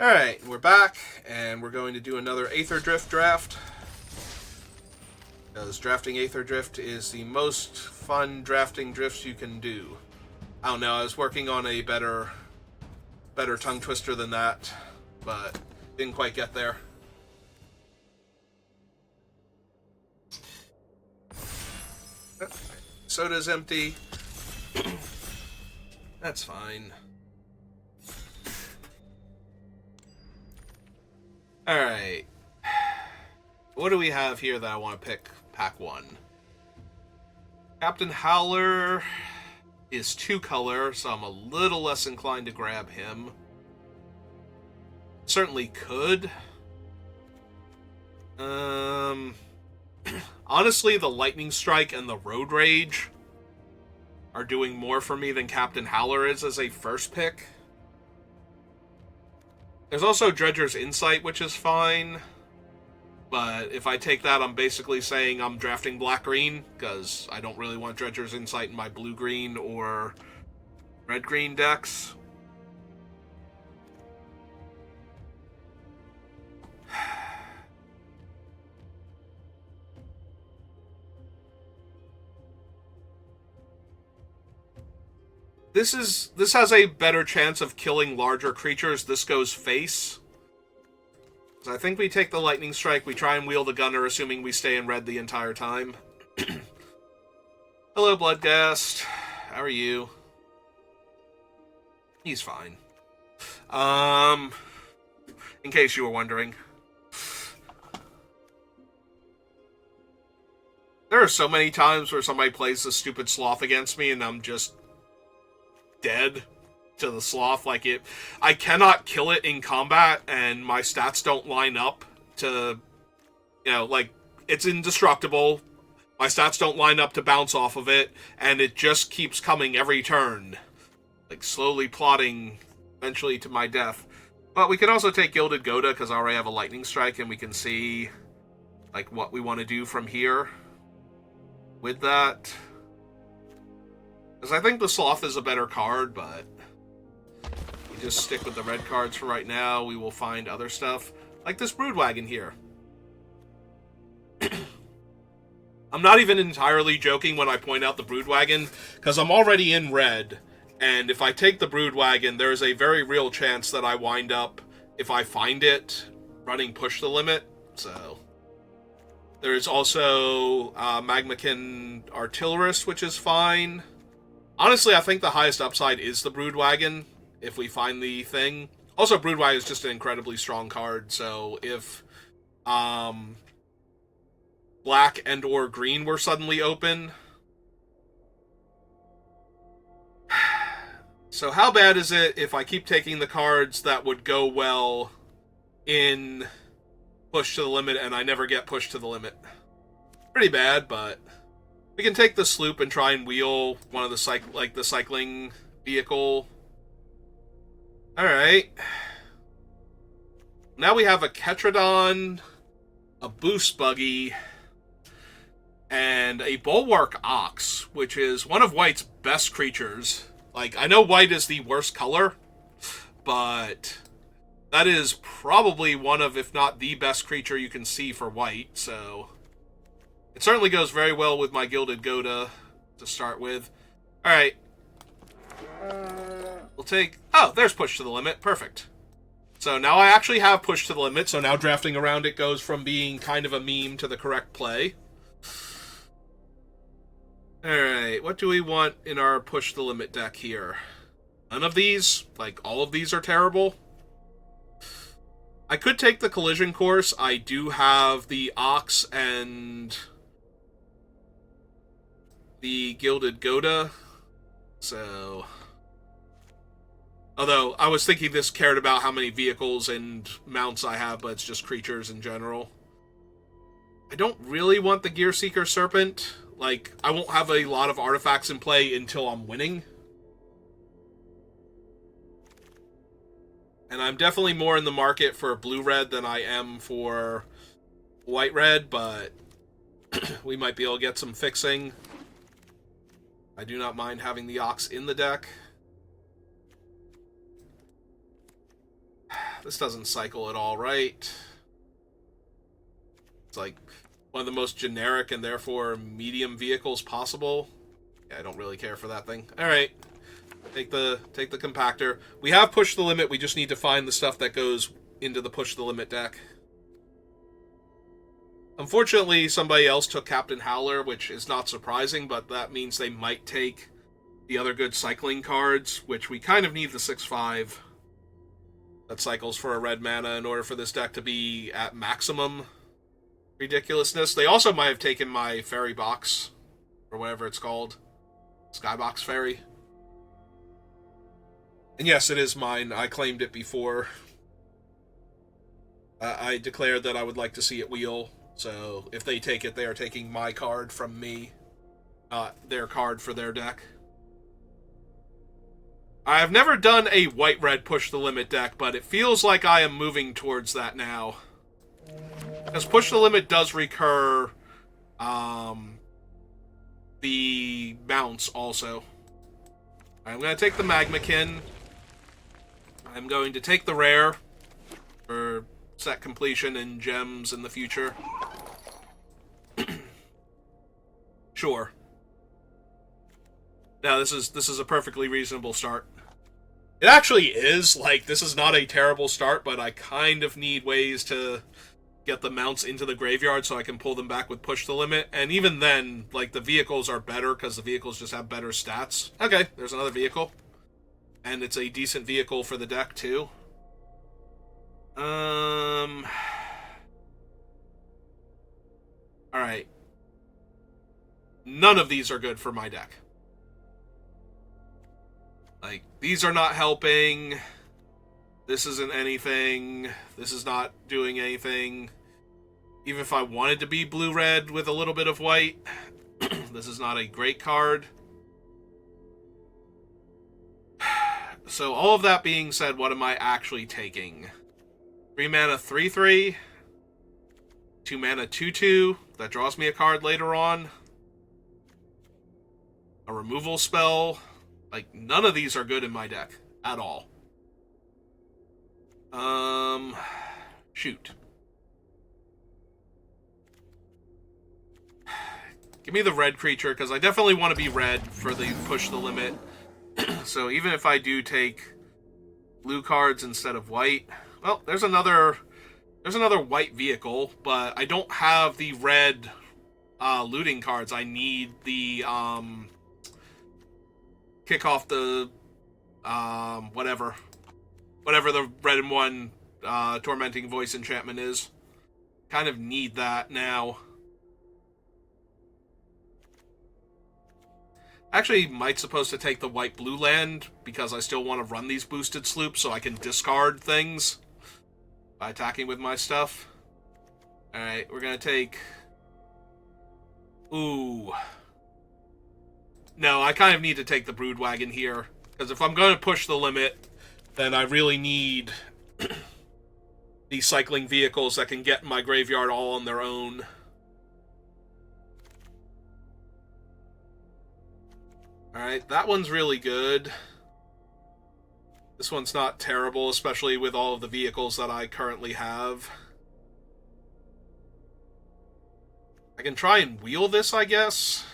Alright, we're back, and we're going to do another Aetherdrift draft. Because drafting Aetherdrift is the most fun drafting drifts you can do. I don't know, I was working on a better tongue twister than that, but didn't quite get there. Soda's empty. That's fine. Alright. What do we have here that I want to pick? Pack 1. Captain Howler is 2-color, so I'm a little less inclined to grab him. Certainly could. Honestly, the Lightning Strike and the Road Rage are doing more for me than Captain Howler is as a first pick. There's also Dredger's Insight, which is fine. But if I take that, I'm basically saying I'm drafting black-green, because I don't really want Dredger's Insight in my blue-green or red-green decks. This has a better chance of killing larger creatures. This goes face. So I think we take the Lightning Strike, we try and wheel the Gunner, assuming we stay in red the entire time. Hello, Bloodghast. How are you? He's fine. In case you were wondering. There are so many times where somebody plays this stupid sloth against me and I'm just dead to the sloth. Like, I cannot kill it in combat and my stats don't line up to, like, it's indestructible. My stats don't line up to bounce off of it, and it just keeps coming every turn, like slowly plotting eventually to my death. But we can also take Gilded Goda because I already have a Lightning Strike and we can see like what we want to do from here with that. Because I think the Sloth is a better card, but we just stick with the red cards for right now. We will find other stuff, like this Broodwagon here. I'm not even entirely joking when I point out the Broodwagon, because I'm already in red, and if I take the Broodwagon, there is a very real chance that I wind up, if I find it, running Push the Limit, so... There's also Magmakin Artillerist, which is fine. Honestly, I think the highest upside is the Broodwagon, if we find the thing. Also, Broodwagon is just an incredibly strong card, so if black and or green were suddenly open... So how bad is it if I keep taking the cards that would go well in Push to the Limit and I never get pushed to the limit? Pretty bad, but... We can take the Sloop and try and wheel one of the cycling vehicle. Alright. Now we have a Ketradon, a Boost Buggy, and a Bulwark Ox, which is one of White's best creatures. Like, I know White is the worst color, but that is probably one of, if not the best creature you can see for White, so... It certainly goes very well with my Gilded Goda to start with. Alright. We'll take... Oh, there's Push to the Limit. Perfect. So now I actually have Push to the Limit, so now drafting around it goes from being kind of a meme to the correct play. Alright, what do we want in our Push the Limit deck here? None of these? Like, all of these are terrible? I could take the Collision Course. I do have the Ox and... the Gilded Goda, so... Although, I was thinking this cared about how many vehicles and mounts I have, but it's just creatures in general. I don't really want the Gearseeker Serpent. Like, I won't have a lot of artifacts in play until I'm winning. And I'm definitely more in the market for blue-red than I am for white-red, but we might be able to get some fixing. I do not mind having the Ox in the deck. This doesn't cycle at all, right? It's like one of the most generic and therefore medium vehicles possible. Yeah, I don't really care for that thing. Alright. Take the compactor. We have pushed the limit, we just need to find the stuff that goes into the push the limit deck. Unfortunately, somebody else took Captain Howler, which is not surprising, but that means they might take the other good cycling cards, which we kind of need the 6/5 that cycles for a red mana in order for this deck to be at maximum ridiculousness. They also might have taken my Fairy Box, or whatever it's called. Skybox Fairy. And yes, it is mine. I claimed it before. I declared that I would like to see it wheel. So if they take it, they are taking my card from me, not their card for their deck. I have never done a white-red push the limit deck, but it feels like I am moving towards that now. Because push the limit does recur the mounts also. I'm going to take the Magmakin. I'm going to take the rare for set completion and gems in the future. Sure. Now this is a perfectly reasonable start. It actually is. Like, this is not a terrible start, but I kind of need ways to get the mounts into the graveyard so I can pull them back with push the limit. And even then, like, the vehicles are better because the vehicles just have better stats. Okay, there's another vehicle. And it's a decent vehicle for the deck, too. Alright. None of these are good for my deck. Like, these are not helping. This isn't anything. This is not doing anything. Even if I wanted to be blue-red with a little bit of white, this is not a great card. So, all of that being said, what am I actually taking? 3 mana 3/3. 2 mana 2/2. That draws me a card later on. A removal spell. Like, none of these are good in my deck. At all. Shoot. Give me the red creature, because I definitely want to be red for the push the limit. So even if I do take blue cards instead of white... Well, there's another white vehicle, but I don't have the red looting cards. I need the kick off the whatever the red and one tormenting voice enchantment is. Kind of need that now. Actually, might supposed to take the white blue land because I still want to run these boosted sloops so I can discard things by attacking with my stuff. Alright, we're gonna take... Ooh. No, I kind of need to take the Broodwagon here. Because if I'm going to push the limit, then I really need these cycling vehicles that can get in my graveyard all on their own. Alright, that one's really good. This one's not terrible, especially with all of the vehicles that I currently have. I can try and wheel this, I guess.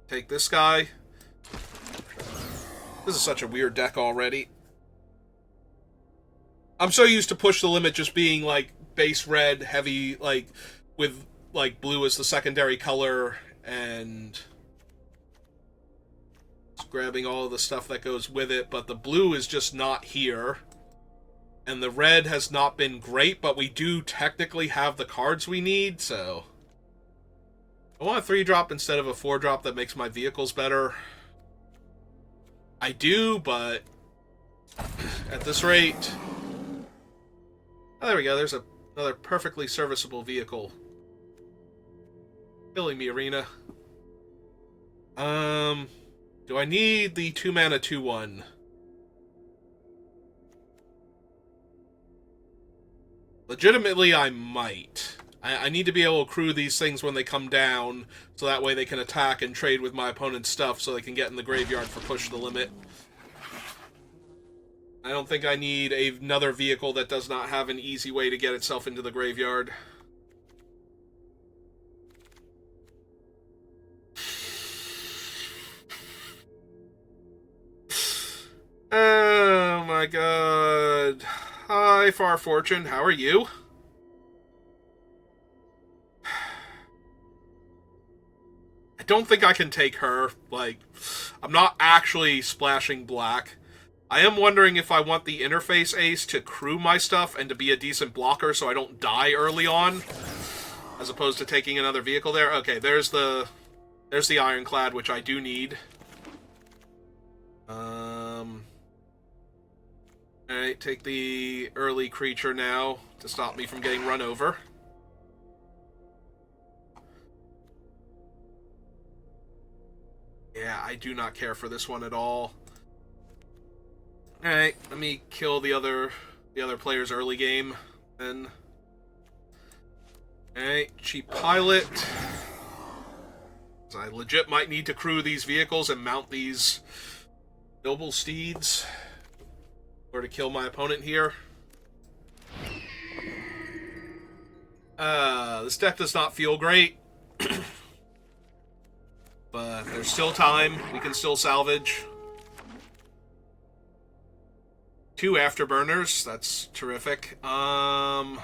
Take this guy. This is such a weird deck already. I'm so used to push the limit just being, like, base red, heavy, like, with, like, blue as the secondary color, and just grabbing all of the stuff that goes with it, but the blue is just not here. And the red has not been great, but we do technically have the cards we need, so... I want a 3-drop instead of a 4-drop that makes my vehicles better. I do, but at this rate... Oh, there we go, there's another perfectly serviceable vehicle. Killing me, Arena. Do I need the 2 mana 2/1? Legitimately, I might. I need to be able to crew these things when they come down, so that way they can attack and trade with my opponent's stuff so they can get in the graveyard for push the limit. I don't think I need another vehicle that does not have an easy way to get itself into the graveyard. Oh my god. Hi, Far Fortune. How are you? I don't think I can take her. Like, I'm not actually splashing black. I am wondering if I want the interface ace to crew my stuff and to be a decent blocker so I don't die early on, as opposed to taking another vehicle there. Okay, there's the ironclad, which I do need. Alright, take the early creature now to stop me from getting run over. Yeah, I do not care for this one at all. Alright, let me kill the other player's early game, then. Alright, cheap pilot. I legit might need to crew these vehicles and mount these noble steeds or to kill my opponent here. This deck does not feel great. But there's still time. We can still salvage. 2 afterburners. That's terrific. Do I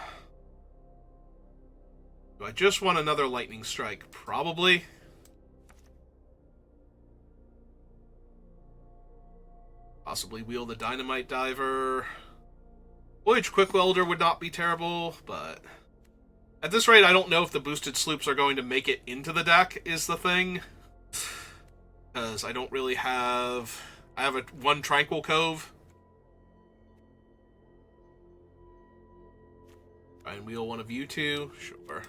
just want another lightning strike? Probably. Possibly wheel the dynamite diver. Voyage quick welder would not be terrible, but at this rate, I don't know if the boosted sloops are going to make it into the deck, is the thing. Because I don't really have... I have one Tranquil Cove. Try and wheel one of you two. Sure.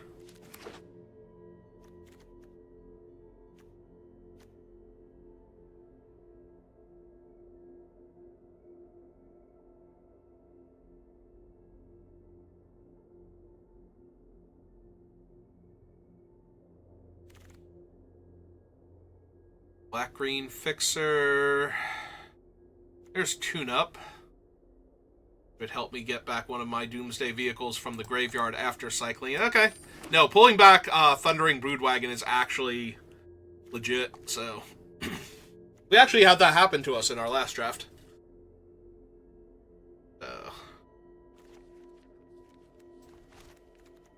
Black-green fixer. There's tune-up. Would help me get back one of my Doomsday vehicles from the graveyard after cycling. Okay. No, pulling back Thundering Broodwagon is actually legit, so... We actually had that happen to us in our last draft.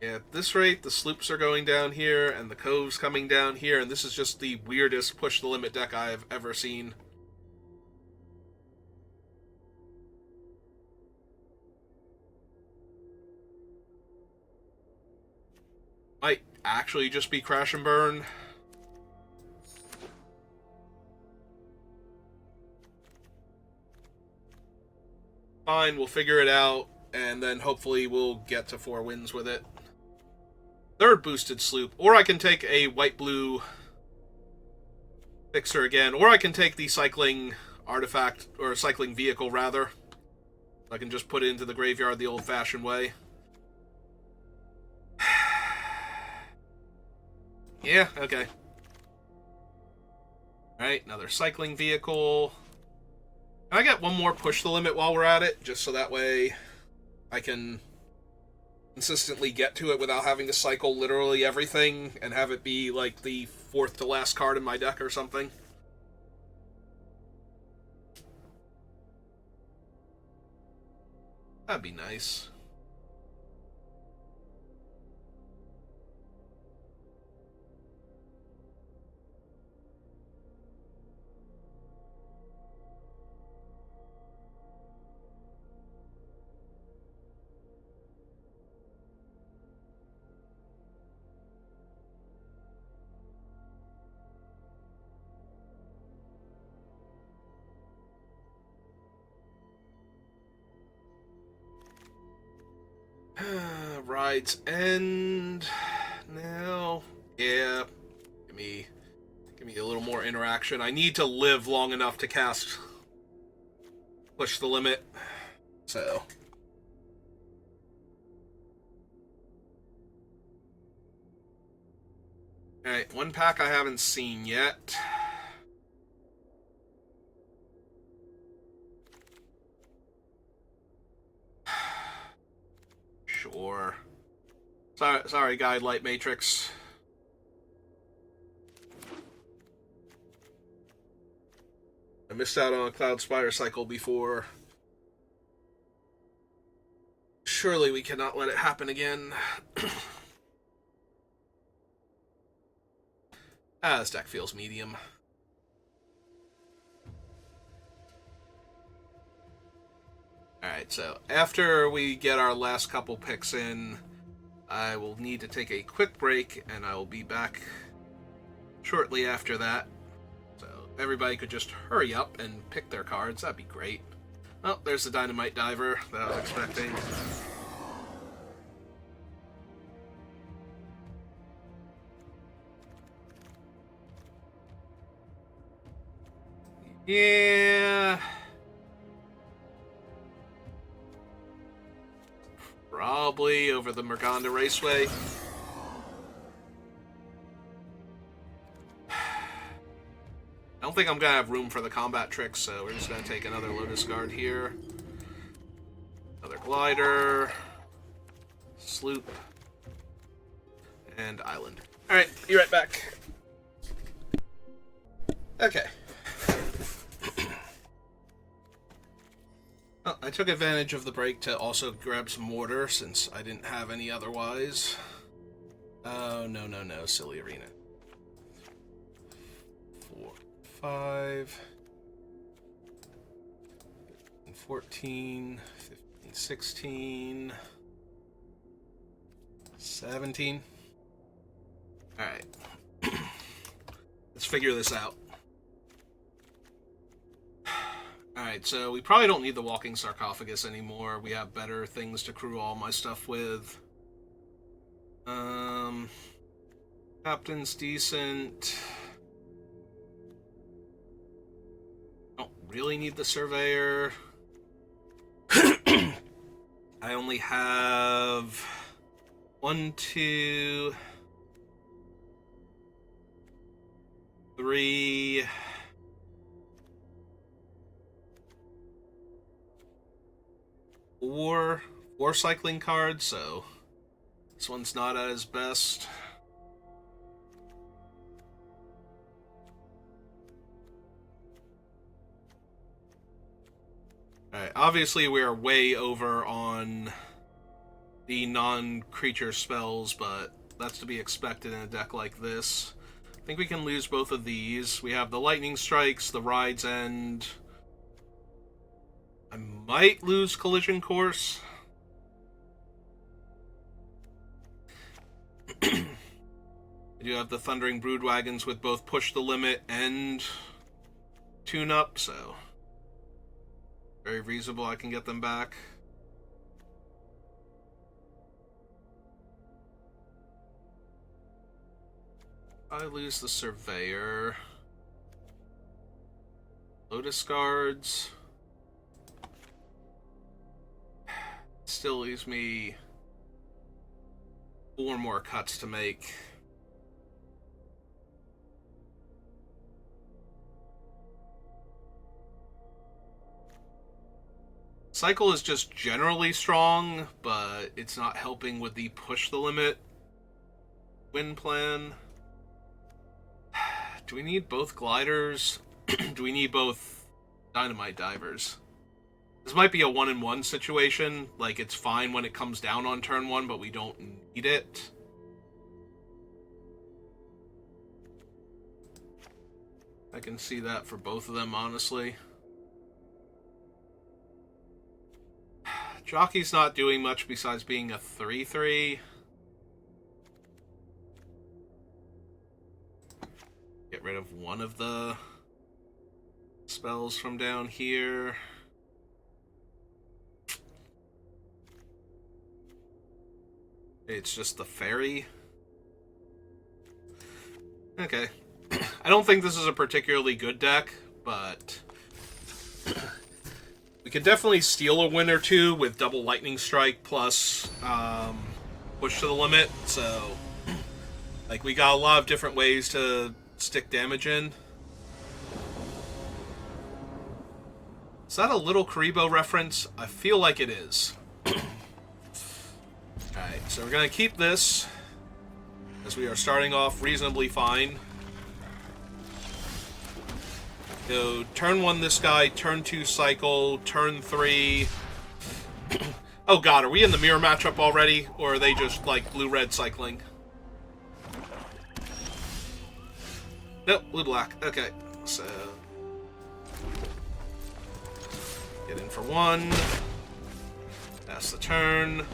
Yeah, at this rate, the sloops are going down here, and the cove's coming down here, and this is just the weirdest push-the-limit deck I have ever seen. Might actually just be crash and burn. Fine, we'll figure it out, and then hopefully we'll get to 4 wins with it. 3rd boosted sloop, or I can take a white-blue fixer again, or I can take the cycling artifact, or cycling vehicle, rather. I can just put it into the graveyard the old-fashioned way. Yeah, okay. Alright, another cycling vehicle. Can I get one more push the limit while we're at it? Just so that way I can consistently get to it without having to cycle literally everything and have it be like the 4th to last card in my deck or something. That'd be nice. Rides end now. Yeah, give me a little more interaction. I need to live long enough to cast Push the Limit. So alright, one pack I haven't seen yet. Sure. Sorry, Guide Light Matrix. I missed out on a Cloud Spire cycle before. Surely we cannot let it happen again. This deck feels medium. Alright, so after we get our last couple picks in, I will need to take a quick break, and I will be back shortly after that. So everybody could just hurry up and pick their cards. That'd be great. Oh, there's the Dynamite Diver that I was expecting. Yeah. Probably over the Mergonda Raceway. I don't think I'm going to have room for the combat tricks, so we're just going to take another Lotus Guard here. Another Glider. Sloop. And Island. Alright, be right back. Okay. Well, I took advantage of the break to also grab some water, since I didn't have any otherwise. Oh, no, silly arena. 4, 5, 14, 15, 16, 17. Alright. Let's figure this out. Alright, so we probably don't need the Walking Sarcophagus anymore. We have better things to crew all my stuff with. Captain's decent. Don't really need the Surveyor. I only have 1, 2, 3... 4 cycling cards, so this one's not at his best. Alright, obviously we are way over on the non-creature spells, but that's to be expected in a deck like this. I think we can lose both of these. We have the Lightning Strikes, the Ride's End. I might lose Collision Course. I do have the Thundering Broodwagons with both Push the Limit and Tune Up, so very reasonable I can get them back. I lose the Surveyor. Lotus Guards. Still leaves me 4 more cuts to make. Cycle is just generally strong, but it's not helping with the push the limit win plan. Do we need both gliders? Do we need both Dynamite Divers? This might be a 1-in-1 situation. Like, it's fine when it comes down on turn 1, but we don't need it. I can see that for both of them, honestly. Jockey's not doing much besides being a 3/3. Get rid of one of the spells from down here. It's just the fairy. Okay. I don't think this is a particularly good deck, but we could definitely steal a win or two with double Lightning Strike plus push to the limit. So, like, we got a lot of different ways to stick damage in. Is that a Little Karibo reference? I feel like it is. Alright, so we're going to keep this, as we are starting off reasonably fine. Go turn 1 this guy, turn 2 cycle, turn 3... Oh god, are we in the mirror matchup already? Or are they just, like, blue-red cycling? Nope, blue-black. Okay, so... Get in for 1. Pass the turn.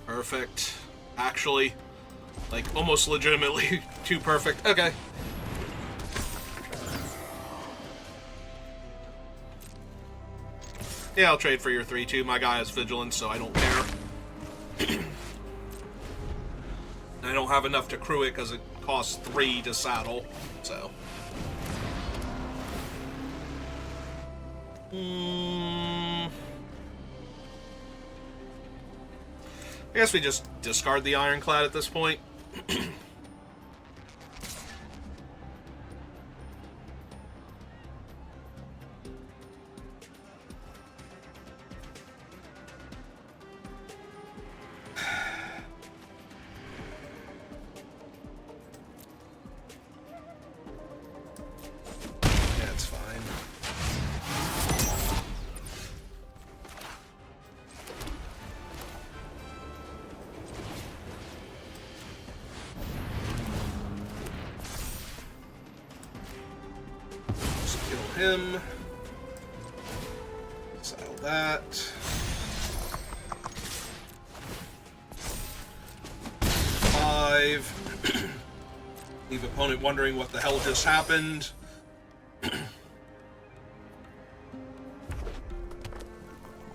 Perfect. Actually, like, almost legitimately too perfect. Okay. Yeah, I'll trade for your 3-2. My guy has vigilance, so I don't care. I don't have enough to crew it because it costs 3 to saddle, so. I guess we just discard the Ironclad at this point. That's fine. Him. Saddle that. 5. Leave opponent wondering what the hell just happened.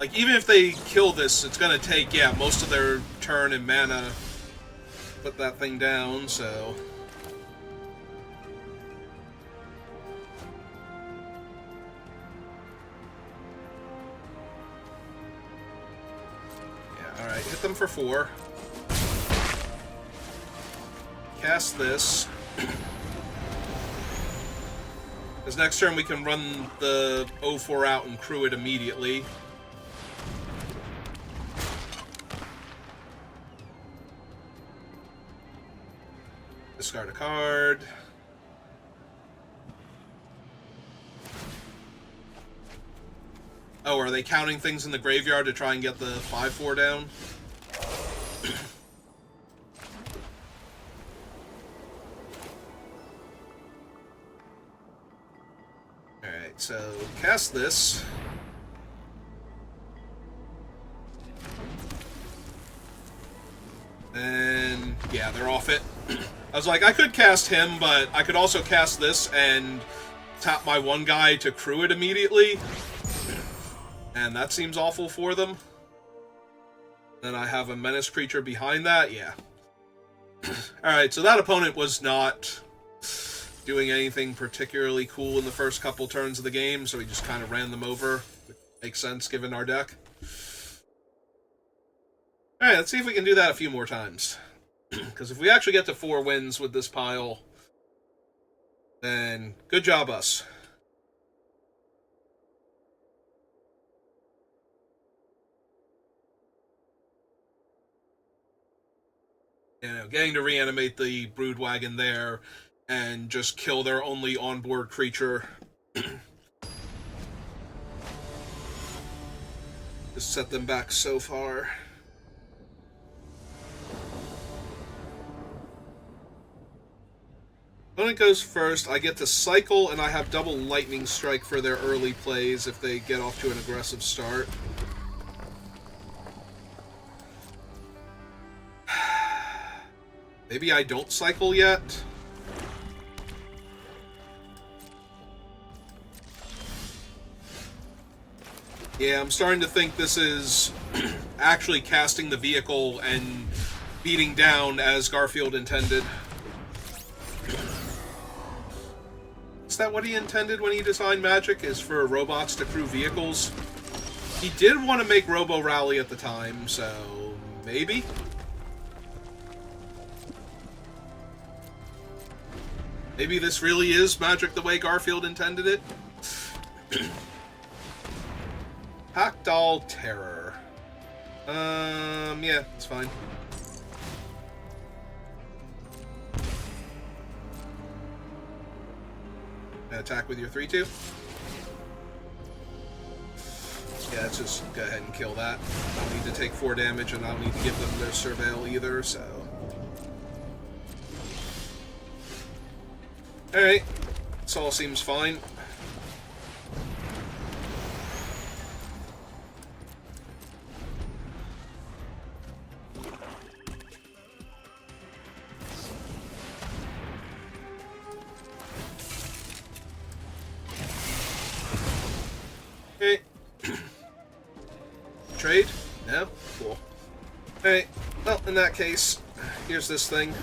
Like, even if they kill this, it's gonna take, yeah, most of their turn and mana to put that thing down, so... Alright, hit them for 4. Cast this. Because next turn we can run the 0-4 out and crew it immediately. Discard a card. Oh, are they counting things in the graveyard to try and get the 5-4 down? Alright, so cast this. And yeah, they're off it. I was like, I could cast him, but I could also cast this and tap my one guy to crew it immediately. And that seems awful for them. Then I have a menace creature behind that. Yeah. Alright, so that opponent was not doing anything particularly cool in the first couple turns of the game, so we just kind of ran them over. Makes sense given our deck. Alright, let's see if we can do that a few more times. Because if we actually get to 4 wins with this pile, then good job us. You know, getting to reanimate the Broodwagon there and just kill their only onboard creature. Just set them back so far. Opponent goes first. I get to cycle, and I have double Lightning Strike for their early plays if they get off to an aggressive start. Maybe I don't cycle yet. Yeah, I'm starting to think this is actually casting the vehicle and beating down as Garfield intended. Is that what he intended when he designed Magic, is for robots to crew vehicles? He did want to make Robo Rally at the time, so maybe? Maybe this really is magic the way Garfield intended it. Hackdoll Terror. Yeah, it's fine. Attack with your 3/2. Yeah, let's just go ahead and kill that. I don't need to take 4 damage, and I don't need to give them their Surveil either, so... Alright. This all seems fine. Okay. Trade? No? Cool. Alright. Well, in that case, here's this thing.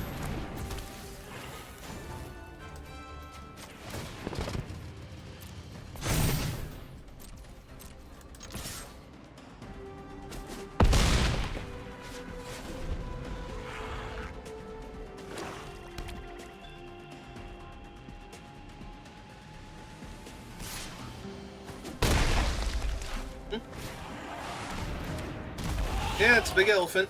Yeah, it's a big elephant.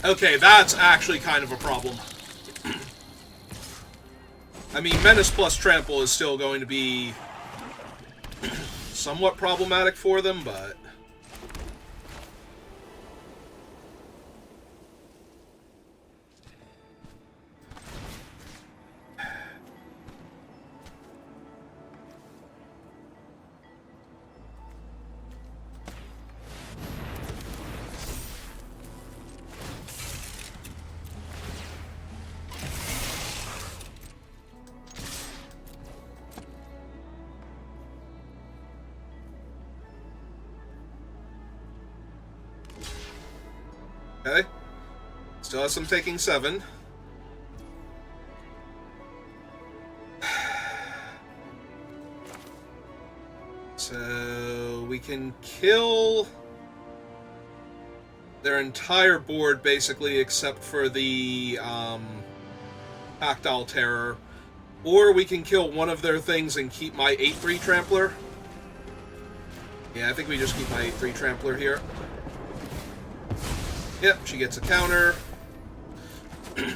Okay, that's actually kind of a problem. I mean, Menace plus Trample is still going to be somewhat problematic for them, but... Okay. Still has some taking 7. So we can kill their entire board basically except for the Hackdoll Terror. Or we can kill one of their things and keep my 8/3 Trampler. Yeah, I think we just keep my 8/3 Trampler here. Yep, she gets a counter. They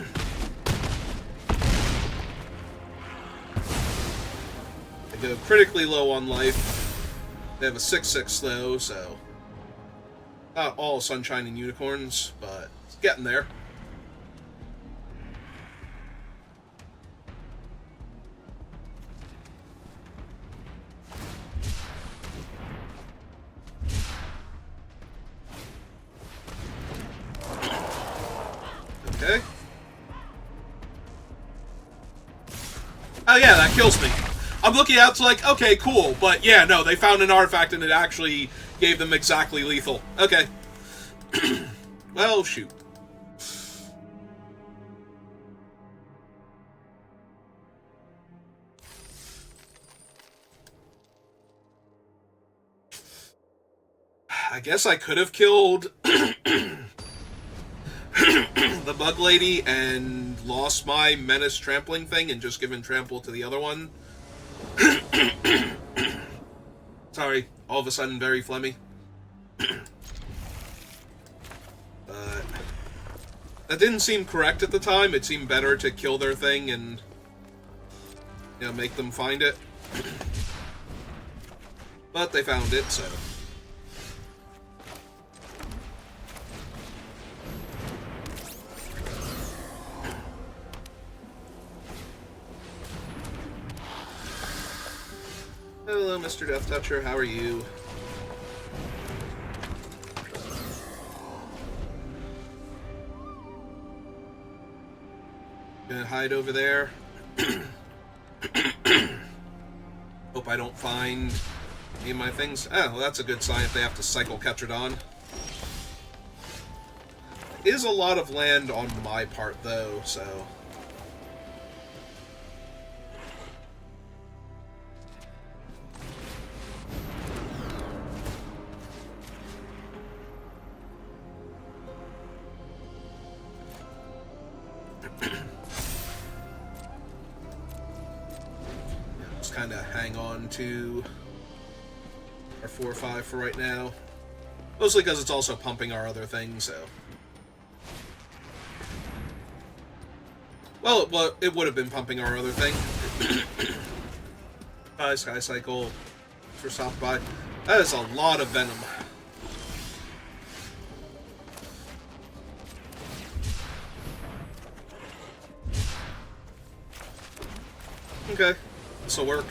go critically low on life. They have a 6/6 though, so... Not all sunshine and unicorns, but it's getting there. Okay. Oh yeah, that kills me. I'm looking out, it's like, okay, cool, but yeah, no, they found an artifact and it actually gave them exactly lethal. Okay. Well, shoot. I guess I could have killed the bug lady and lost my menace trampling thing and just given trample to the other one. Sorry, all of a sudden very phlegmy. But that didn't seem correct at the time. It seemed better to kill their thing and, you know, make them find it. But they found it, so... Hello, Mr. Death Toucher. How are you? Gonna hide over there. Hope I don't find any of my things. Oh, well, that's a good sign if they have to cycle Ketradon. Is a lot of land on my part, though, so... Just kind of hang on to our 4-5 for right now. Mostly because it's also pumping our other things, so... Well, it would have been pumping our other thing. Sky Cycle for stop by. That is a lot of Venom. Okay, this'll work.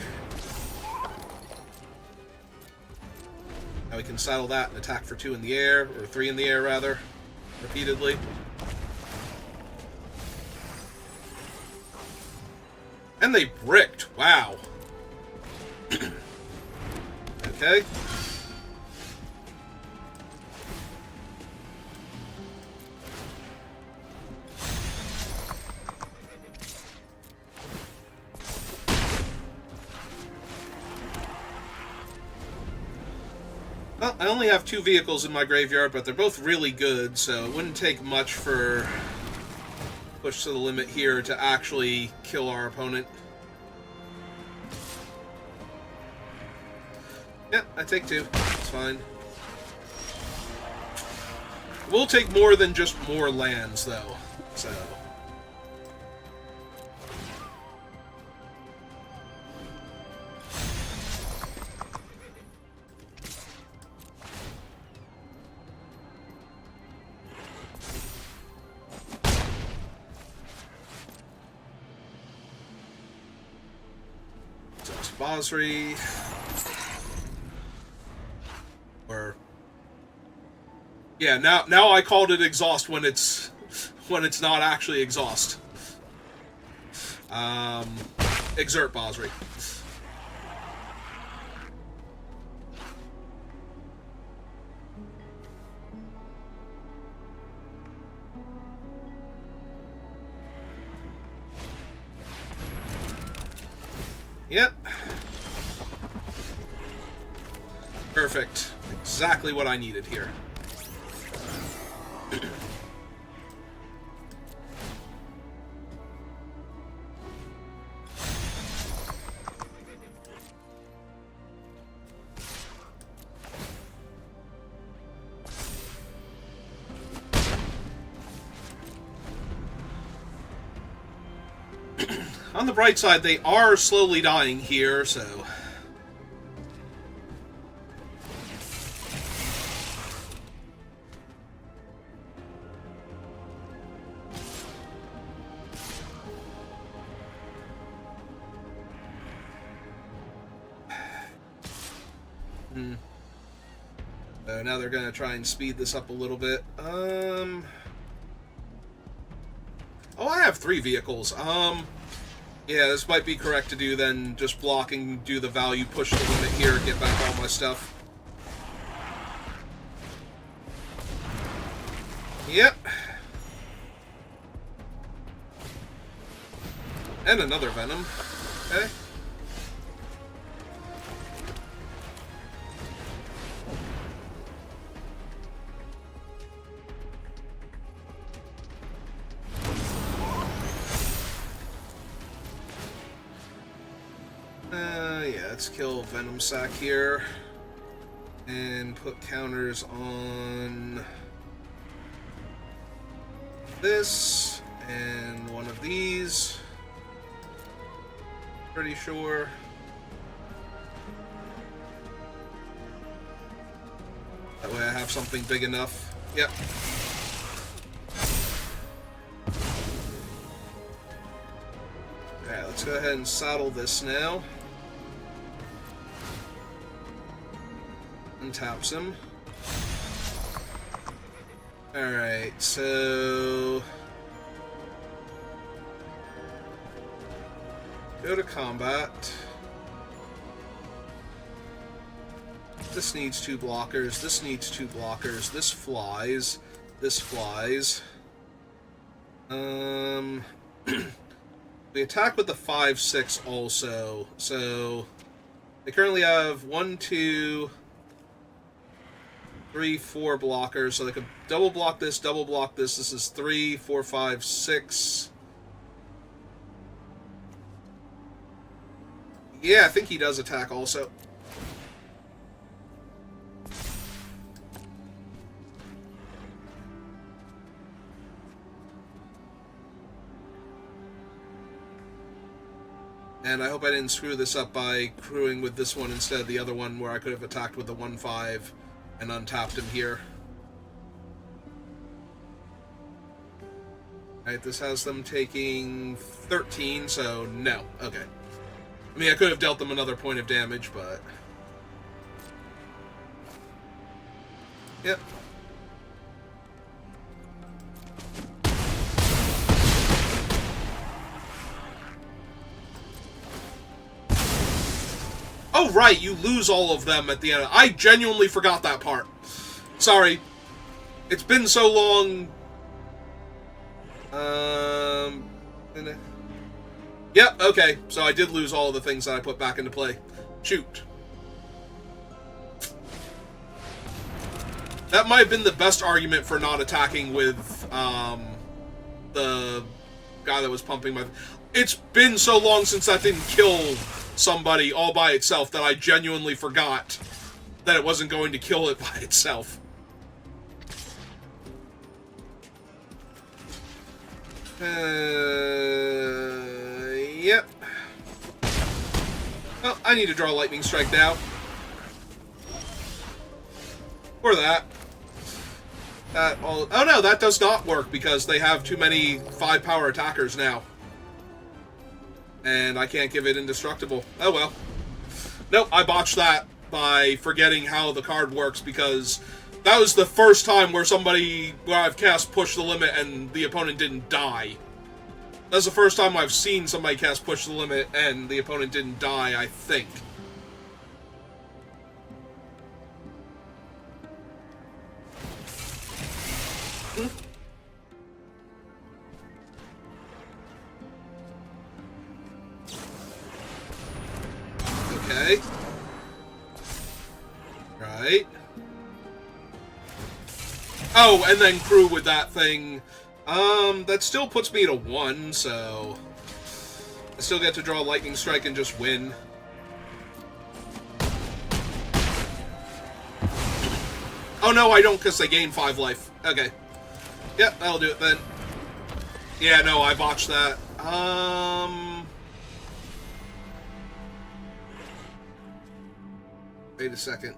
Now we can saddle that and attack for 2 in the air, or 3 in the air rather, repeatedly. And they bricked. Wow. Okay. Well, I only have 2 vehicles in my graveyard, but they're both really good, so it wouldn't take much for push to the limit here to actually kill our opponent. Yeah, I take 2. It's fine. We'll take more than just more lands, though, so... Basri, or yeah, now I called it exhaust when it's not actually exhaust. Exert Basri. Yep. Perfect. Exactly what I needed here. On the bright side, they are slowly dying here, so... So now they're going to try and speed this up a little bit. Oh, I have 3 vehicles. Yeah, this might be correct to do then, just blocking, do the value, push the limit here, get back all my stuff. Yep. And another Venom. Okay. Yeah, let's kill Venom Sac here. And put counters on this and one of these. Pretty sure. That way I have something big enough. Yep. Alright, let's go ahead and saddle this now. Taps him. Alright, so... Go to combat. This needs 2 blockers. This needs 2 blockers. This flies. This flies. We attack with the 5/6 also. So they currently have 1, 2, 3, 4 blockers. So they could double block this, double block this. This is 3, 4, 5, 6. Yeah, I think he does attack also. And I hope I didn't screw this up by crewing with this one instead of the other one where I could have attacked with the 1/5 and untapped him here. Alright, this has them taking 13, so no. Okay. I mean, I could have dealt them another point of damage, but... Yep. Oh, right, you lose all of them at the end. I genuinely forgot that part. Sorry. It's been so long. Yep, okay. So I did lose all of the things that I put back into play. Shoot. That might have been the best argument for not attacking with the guy that was pumping my... It's been so long since that didn't kill somebody all by itself that I genuinely forgot that it wasn't going to kill it by itself. Yep. Well, I need to draw a lightning strike now. Or that. Oh no, that does not work because they have too many 5-power attackers now. And I can't give it indestructible. Oh well. Nope, I botched that by forgetting how the card works because that was the first time where I've cast Push the Limit and the opponent didn't die. That's the first time I've seen somebody cast Push the Limit and the opponent didn't die, I think. Okay. Right. Oh, and then crew with that thing. That still puts me to 1, so... I still get to draw a lightning strike and just win. Oh no, I don't, because they gain 5 life. Okay. Yep, that'll do it then. Yeah, no, I botched that. Wait a second.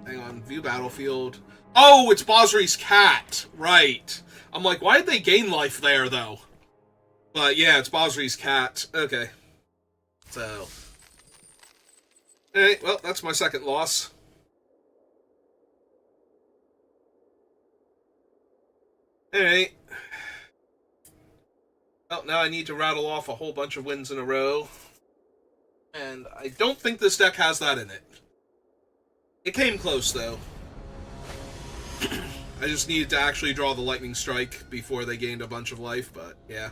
Hang on. View battlefield. Oh, it's Bosri's cat. Right. I'm like, why did they gain life there, though? But yeah, it's Bosri's cat. Okay. So. Alright, well, that's my second loss. Alright. Well, now I need to rattle off a whole bunch of wins in a row. And I don't think this deck has that in it. It came close, though. I just needed to actually draw the lightning strike before they gained a bunch of life, but yeah.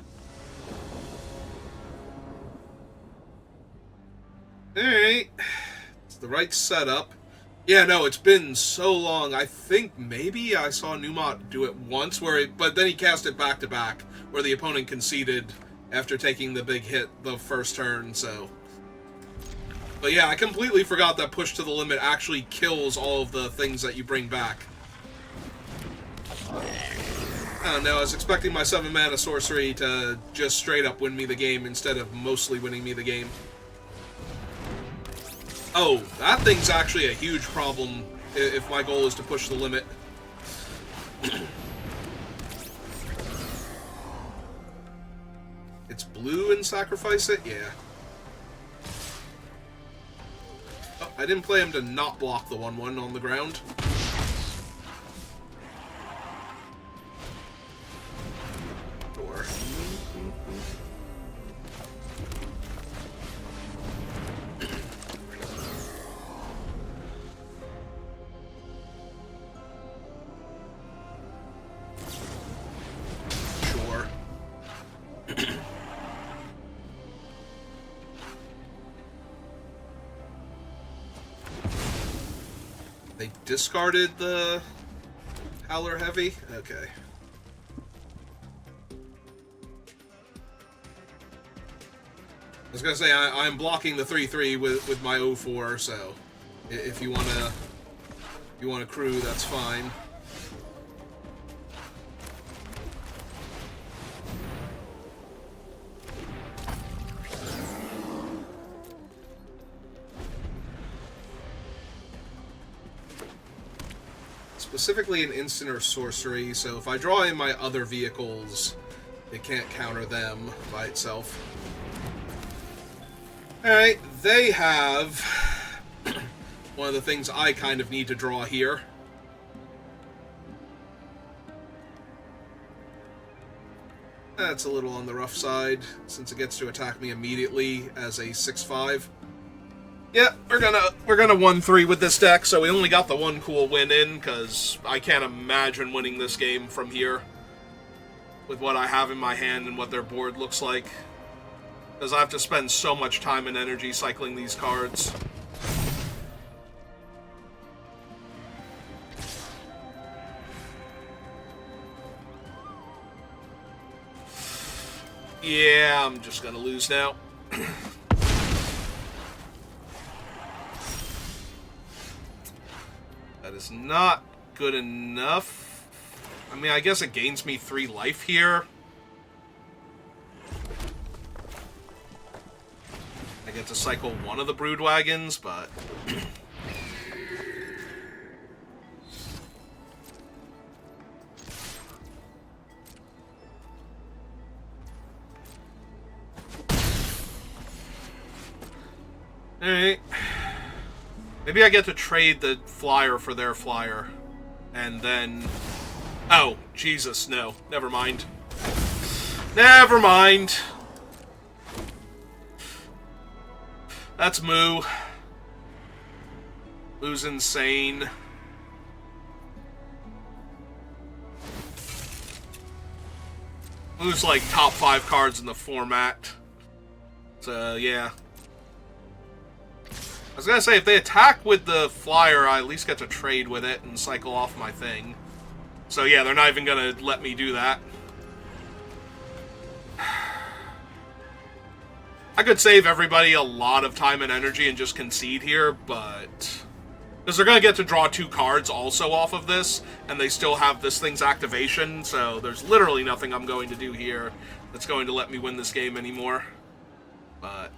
Alright. It's the right setup. Yeah, no, it's been so long. I think maybe I saw Numot do it once, but then he cast it back-to-back, where the opponent conceded after taking the big hit the first turn, so... But yeah, I completely forgot that Push to the Limit actually kills all of the things that you bring back. I don't know, I was expecting my 7-mana sorcery to just straight up win me the game instead of mostly winning me the game. Oh, that thing's actually a huge problem if my goal is to push the limit. It's blue and sacrifice it? Yeah. Oh, I didn't play him to not block the 1/1 on the ground. Sure. They discarded the Howler Heavy? Okay. I was gonna say, I'm blocking the 3/3 with my 0/4, so if you wanna crew, that's fine. Specifically an instant or sorcery, so if I draw in my other vehicles, it can't counter them by itself. Alright, they have one of the things I kind of need to draw here. That's a little on the rough side, since it gets to attack me immediately as a 6/5. Yeah, we're gonna 1-3 with this deck, so we only got the one cool win in, because I can't imagine winning this game from here with what I have in my hand and what their board looks like. Because I have to spend so much time and energy cycling these cards. Yeah, I'm just gonna lose now. That is not good enough. I mean, I guess it gains me 3 life here. I get to cycle one of the Brood Wagons, but... Alright. Maybe I get to trade the flyer for their flyer. And then... Oh, Jesus, no. Never mind. Never mind. That's Moo. Moo's insane. Moo's like top 5 cards in the format. So, yeah. I was gonna say, if they attack with the flyer, I at least get to trade with it and cycle off my thing. So yeah, they're not even gonna let me do that. I could save everybody a lot of time and energy and just concede here, but... Because they're gonna get to draw 2 cards also off of this, and they still have this thing's activation, so there's literally nothing I'm going to do here that's going to let me win this game anymore. But...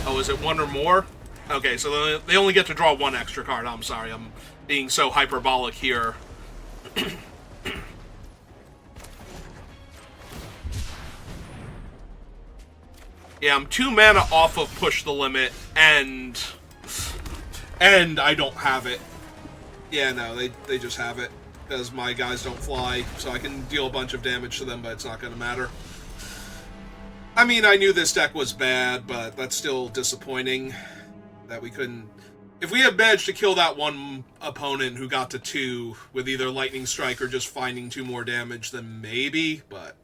Oh, is it 1 or more? Okay, so they only get to draw 1 extra card. I'm sorry, I'm being so hyperbolic here. Yeah, I'm 2 mana off of Push the Limit, and I don't have it. Yeah, no, they just have it, because my guys don't fly, so I can deal a bunch of damage to them, but it's not going to matter. I mean, I knew this deck was bad, but that's still disappointing that we couldn't... If we had managed to kill that one opponent who got to 2 with either Lightning Strike or just finding 2 more damage, then maybe, but...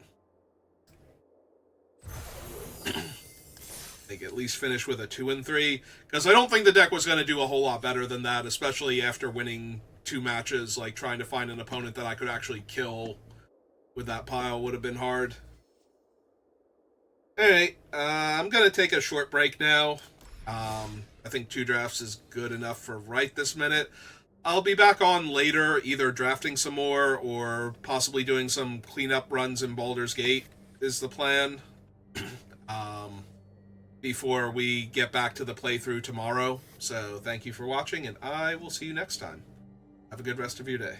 I think at least finish with a 2-3, because I don't think the deck was going to do a whole lot better than that, especially after winning 2 matches. Like, trying to find an opponent that I could actually kill with that pile would have been hard. Alright, I'm going to take a short break now. I think 2 drafts is good enough for right this minute. I'll be back on later, either drafting some more or possibly doing some cleanup runs in Baldur's Gate is the plan. Before we get back to the playthrough tomorrow. So thank you for watching, and I will see you next time. Have a good rest of your day.